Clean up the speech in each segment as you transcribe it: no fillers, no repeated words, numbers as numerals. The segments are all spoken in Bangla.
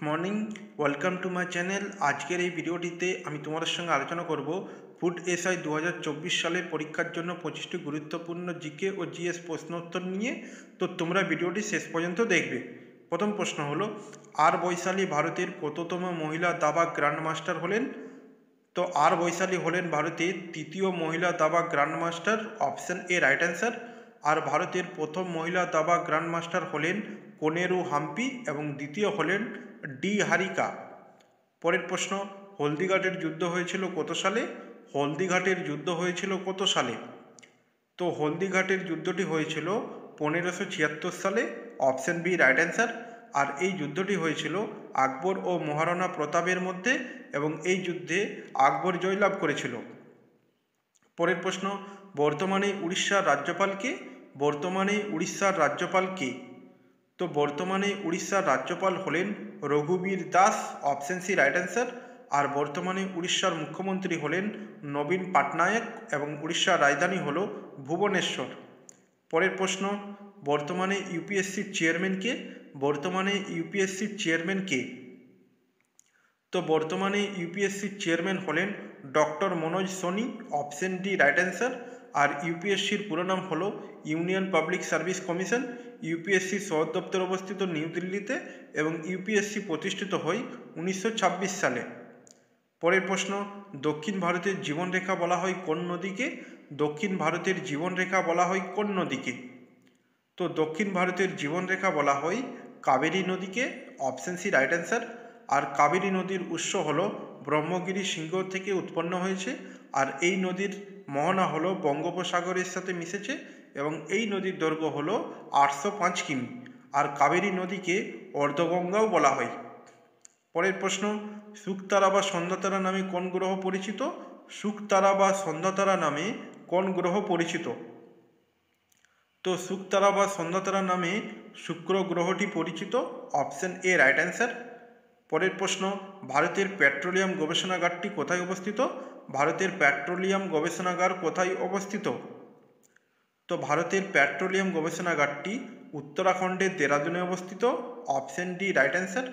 Morning, welcome to my channel. আজকের এই ভিডিওটিতে আমি তোমাদের সঙ্গে আলোচনা করব ফুড এসআই 2024 সালের পরীক্ষার জন্য 25টি গুরুত্বপূর্ণ জিকে ও জিএস প্রশ্নোত্তর নিয়ে। তো তোমরা ভিডিওটি শেষ পর্যন্ত দেখবে। প্রথম প্রশ্ন হলো, আর বৈশালী ভারতের কততম মহিলা দাবা গ্র্যান্ডমাস্টার হলেন? তো আর বৈশালী হলেন ভারতের তৃতীয় মহিলা দাবা grandmaster, option A right answer. আর ভারতের প্রথম মহিলা দাবা গ্র্যান্ডমাস্টার হলেন কোনেরু হাম্পি এবং দ্বিতীয় হলেন ডি হারিকা। পরের প্রশ্ন, হলদিঘাটের যুদ্ধ হয়েছিল কত সালে? হলদিঘাটের যুদ্ধ হয়েছিল কত সালে? তো হলদিঘাটের যুদ্ধটি হয়েছিল 1576 সালে, অপশন বি রাইট অ্যান্সার। আর এই যুদ্ধটি হয়েছিল আকবর ও মহারানা প্রতাপের মধ্যে এবং এই যুদ্ধে আকবর জয়লাভ করেছিল। পরের প্রশ্ন, বর্তমানে উড়িষ্যার রাজ্যপাল কে? বর্তমানে উড়িষ্যার রাজ্যপাল কে? তো বর্তমানে উড়িষ্যার রাজ্যপাল হলেন Raghubir Das, option C right answer. আর বর্তমানে উড়িষ্যার মুখ্যমন্ত্রী হলেন নবীন পাটনায়ক এবং উড়িষ্যার রাজধানী হল ভুবনেশ্বর। পরের প্রশ্ন, বর্তমানে ইউপিএসসির চেয়ারম্যান কে? বর্তমানে ইউপিএসসির চেয়ারম্যান কে? তো বর্তমানে ইউপিএসসির চেয়ারম্যান হলেন doctor Manoj Soni, option D right answer. আর ইউপিএসসির পুরো নাম হল ইউনিয়ন পাবলিক সার্ভিস কমিশন। ইউপিএসসির সদর দপ্তর অবস্থিত নিউ দিল্লিতে এবং ইউপিএসসি প্রতিষ্ঠিত হয় 1926 সালে। পরের প্রশ্ন, দক্ষিণ ভারতের জীবনরেখা বলা হয় কোন নদীকে? দক্ষিণ ভারতের জীবনরেখা বলা হয় কোন নদীকে? তো দক্ষিণ ভারতের জীবনরেখা বলা হয় কাবেরী নদীকে, অপশন সি রাইট অ্যান্সার। আর কাবেরী নদীর উৎস হল ব্রহ্মগিরি শৃঙ্গ থেকে উৎপন্ন হয়েছে। আর এই নদীর মোহনা হলো বঙ্গোপসাগরের সাথে মিশেছে এবং এই নদীর দৈর্ঘ্য হলো 805 কিমি। আর কাবেরী নদীকে অর্ধগঙ্গাও বলা হয়। পরের প্রশ্ন, শুকতারা বা সন্ধ্যাতারা নামে কোন গ্রহ পরিচিত? শুকতারা বা সন্ধ্যাতারা নামে কোন গ্রহ পরিচিত? তো শুকতারা বা সন্ধ্যাতারা নামে শুক্র গ্রহটি পরিচিত, অপশন এ রাইট অ্যান্সার। পরের প্রশ্ন, ভারতের পেট্রোলিয়াম গবেষণাগারটি কোথায় অবস্থিত? ভারতের পেট্রোলিয়াম গবেষণাগার কোথায় অবস্থিত? তো ভারতের পেট্রোলিয়াম গবেষণাগারটি উত্তরাখণ্ডের দেরাদুনে অবস্থিত, অপশন ডি রাইট অ্যান্সার।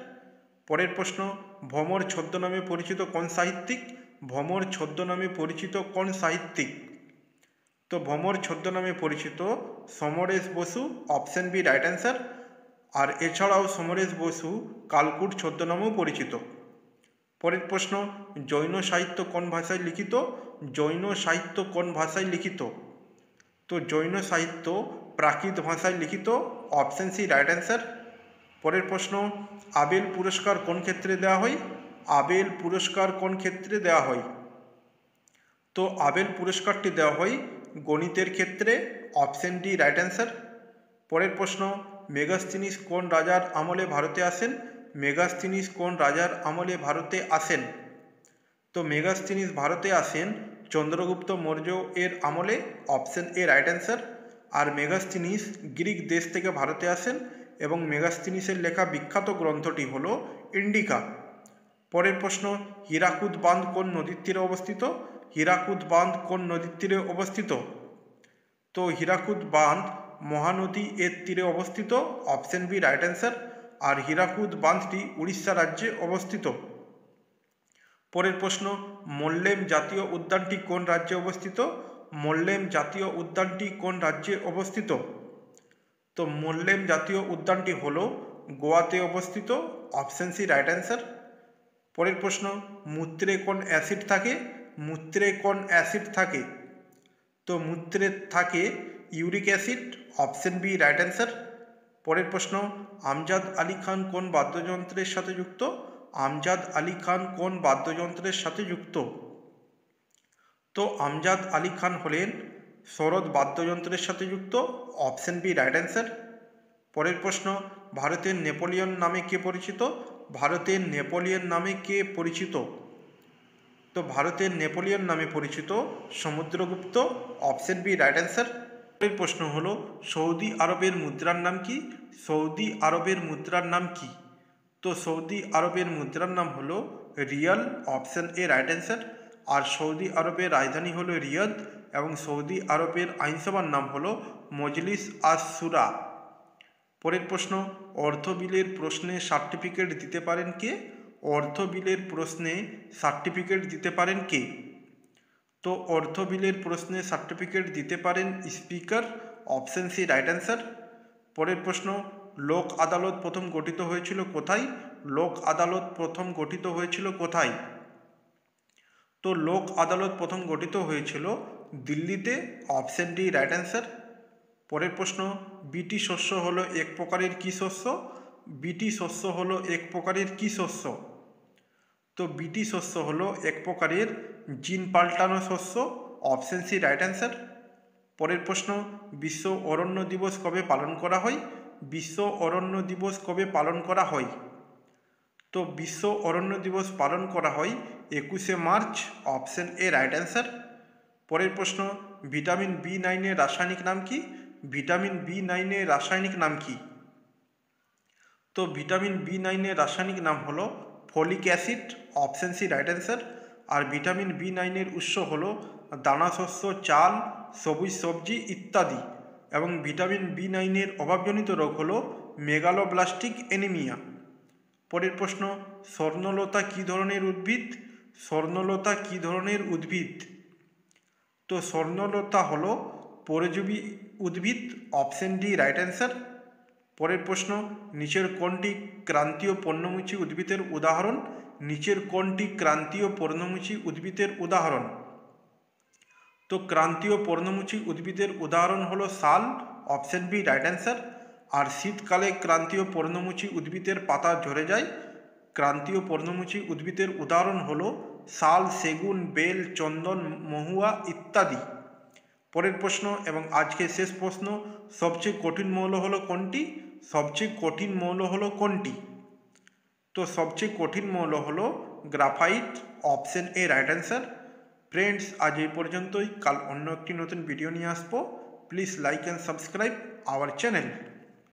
পরের প্রশ্ন, ভ্রমর ছদ্মনামে পরিচিত কোন সাহিত্যিক? ভ্রমর ছদ্মনামে পরিচিত কোন সাহিত্যিক? তো ভ্রমর ছদ্মনামে পরিচিত Samaresh Basu, option B right answer. আর এছাড়াও সমরেশ বসু কালকুট ছদ্মনামেও পরিচিত। পরের প্রশ্ন, জৈন সাহিত্য কোন ভাষায় লিখিত? জৈন সাহিত্য কোন ভাষায় লিখিত? তো জৈন সাহিত্য প্রাকৃত ভাষায় লিখিত, অপশন সি রাইট অ্যান্সার। পরের প্রশ্ন, আবেল পুরস্কার কোন ক্ষেত্রে দেওয়া হয়? আবেল পুরস্কার কোন ক্ষেত্রে দেওয়া হয়? তো আবেল পুরস্কারটি দেওয়া হয় গণিতের ক্ষেত্রে, অপশন ডি রাইট অ্যান্সার। পরের প্রশ্ন, মেগাস্থিনিস কোন রাজার আমলে ভারতে আসেন? মেগাস্থিনিস কোন রাজার আমলে ভারতে আসেন? তো মেগাস্থিনিস ভারতে আসেন চন্দ্রগুপ্ত মৌর্য এর আমলে, অপশন এ রাইট অ্যান্সার। আর মেগাস্থিনিস গ্রিক দেশ থেকে ভারতে আসেন এবং মেগাস্থিনিসের লেখা বিখ্যাত গ্রন্থটি হল ইন্ডিকা। পরের প্রশ্ন, হীরাকুদ বাঁধ কোন নদীর তীরে অবস্থিত? হীরাকুদ বাঁধ কোন নদীর তীরে অবস্থিত? তো হীরাকুদ বাঁধ মহানদী এর তীরে অবস্থিত, অপশন বি রাইট অ্যান্সার। আর হীরাকুদ বাঁধটি উড়িষ্যা রাজ্যে অবস্থিত। পরের প্রশ্ন, মোল্লেম জাতীয় উদ্যানটি কোন রাজ্যে অবস্থিত? মোল্লেম জাতীয় উদ্যানটি কোন রাজ্যে অবস্থিত? তো মোল্লেম জাতীয় উদ্যানটি হল গোয়াতে অবস্থিত, অপশন সি রাইট অ্যান্সার। পরের প্রশ্ন, মূত্রে কোন অ্যাসিড থাকে? মূত্রে কোন অ্যাসিড থাকে? তো মূত্রে থাকে uric acid, option B right answer. পরের প্রশ্ন, আমজাদ আলী খান কোন বাদ্যযন্ত্রের সাথে যুক্ত? আমজাদ আলী খান কোন বাদ্যযন্ত্রের সাথে যুক্ত? তো আমজাদ আলী খান হলেন সরোদ বাদ্যযন্ত্রের সাথে যুক্ত, অপশন বি রাইট অ্যান্সার। পরের প্রশ্ন, ভারতের নেপোলিয়ন নামে কে পরিচিত? ভারতের নেপোলিয়ন নামে কে পরিচিত? তো ভারতের নেপোলিয়ন নামে পরিচিত Samudragupta, option B right answer. পরের প্রশ্ন হলো, সৌদি আরবের মুদ্রার নাম কি? সৌদি আরবের মুদ্রার নাম কি? তো সৌদি আরবের মুদ্রার নাম হলো রিয়াল, অপশন এ রাইট অ্যান্সার। আর সৌদি আরবের রাজধানী হলো রিয়াদ এবং সৌদি আরবের আইনসভার নাম হলো মজলিস আস শুরা। পরের প্রশ্ন, অর্থ বিলের প্রশ্নে সার্টিফিকেট দিতে পারেন কে? অর্থ বিলের প্রশ্নে সার্টিফিকেট দিতে পারেন কে? তো অর্থ বিলের প্রশ্নে সার্টিফিকেট দিতে পারেন speaker, option C right answer. পরের প্রশ্ন, লোক আদালত প্রথম গঠিত হয়েছিল কোথায়? লোক আদালত প্রথম গঠিত হয়েছিল কোথায়? তো লোক আদালত প্রথম গঠিত হয়েছিল দিল্লিতে, অপশন ডি রাইট অ্যান্সার। পরের প্রশ্ন, বিটি শস্য হলো এক প্রকারের কী শস্য? বিটি শস্য হলো এক প্রকারের কী শস্য? তো বিটি শস্য হলো এক প্রকারের জিন পাল্টানো শস্য, অপশন সি রাইট অ্যান্সার। পরের প্রশ্ন, বিশ্ব অরণ্য দিবস কবে পালন করা হয়? বিশ্ব অরণ্য দিবস কবে পালন করা হয়? তো বিশ্ব অরণ্য দিবস পালন করা হয় 21শে March, option A right answer. পরের প্রশ্ন, ভিটামিন B9 রাসায়নিক নাম কি? ভিটামিন B9 রাসায়নিক নাম কি? তো ভিটামিন B9 রাসায়নিক নাম হলো folic acid, option C right answer. আর ভিটামিন B9 উৎস হলো দানাশস্য, চাল, সবুজ সবজি ইত্যাদি। এবং ভিটামিন B9 অভাবজনিত রোগ হলো মেগালোব্লাস্টিক অ্যানিমিয়া। পরের প্রশ্ন, স্বর্ণলতা কী ধরনের উদ্ভিদ? স্বর্ণলতা কী ধরনের উদ্ভিদ? তো স্বর্ণলতা হলো পরজীবী উদ্ভিদ, অপশন ডি রাইট অ্যান্সার। পরের প্রশ্ন, নিচের কোনটি ক্রান্তীয় পর্ণমোচী উদ্ভিদের উদাহরণ? নিচের কোনটি ক্রান্তীয় পর্ণমোচী উদ্ভিদের উদাহরণ? তো ক্রান্তীয় পর্ণমোচী উদ্ভিদের উদাহরণ হলো শাল, অপশন বি রাইট অ্যান্সার। আর শীতকালে ক্রান্তীয় পর্ণমোচী উদ্ভিদের পাতা ঝরে যায়। ক্রান্তীয় পর্ণমোচী উদ্ভিদের উদাহরণ হলো শাল, সেগুন, বেল, চন্দন, মহুয়া ইত্যাদি। পরের প্রশ্ন এবং আজকের শেষ প্রশ্ন, সবচেয়ে কঠিন মৌল হলো কোনটি? সবচেয়ে কঠিন মৌল হলো কোনটি? তো সবচেয়ে কঠিন মৌল হলো graphite, option A right answer. Friends, আজ এই পর্যন্তই। কাল অন্য একটি নতুন ভিডিও নিয়ে আসবো। Please like and subscribe our channel.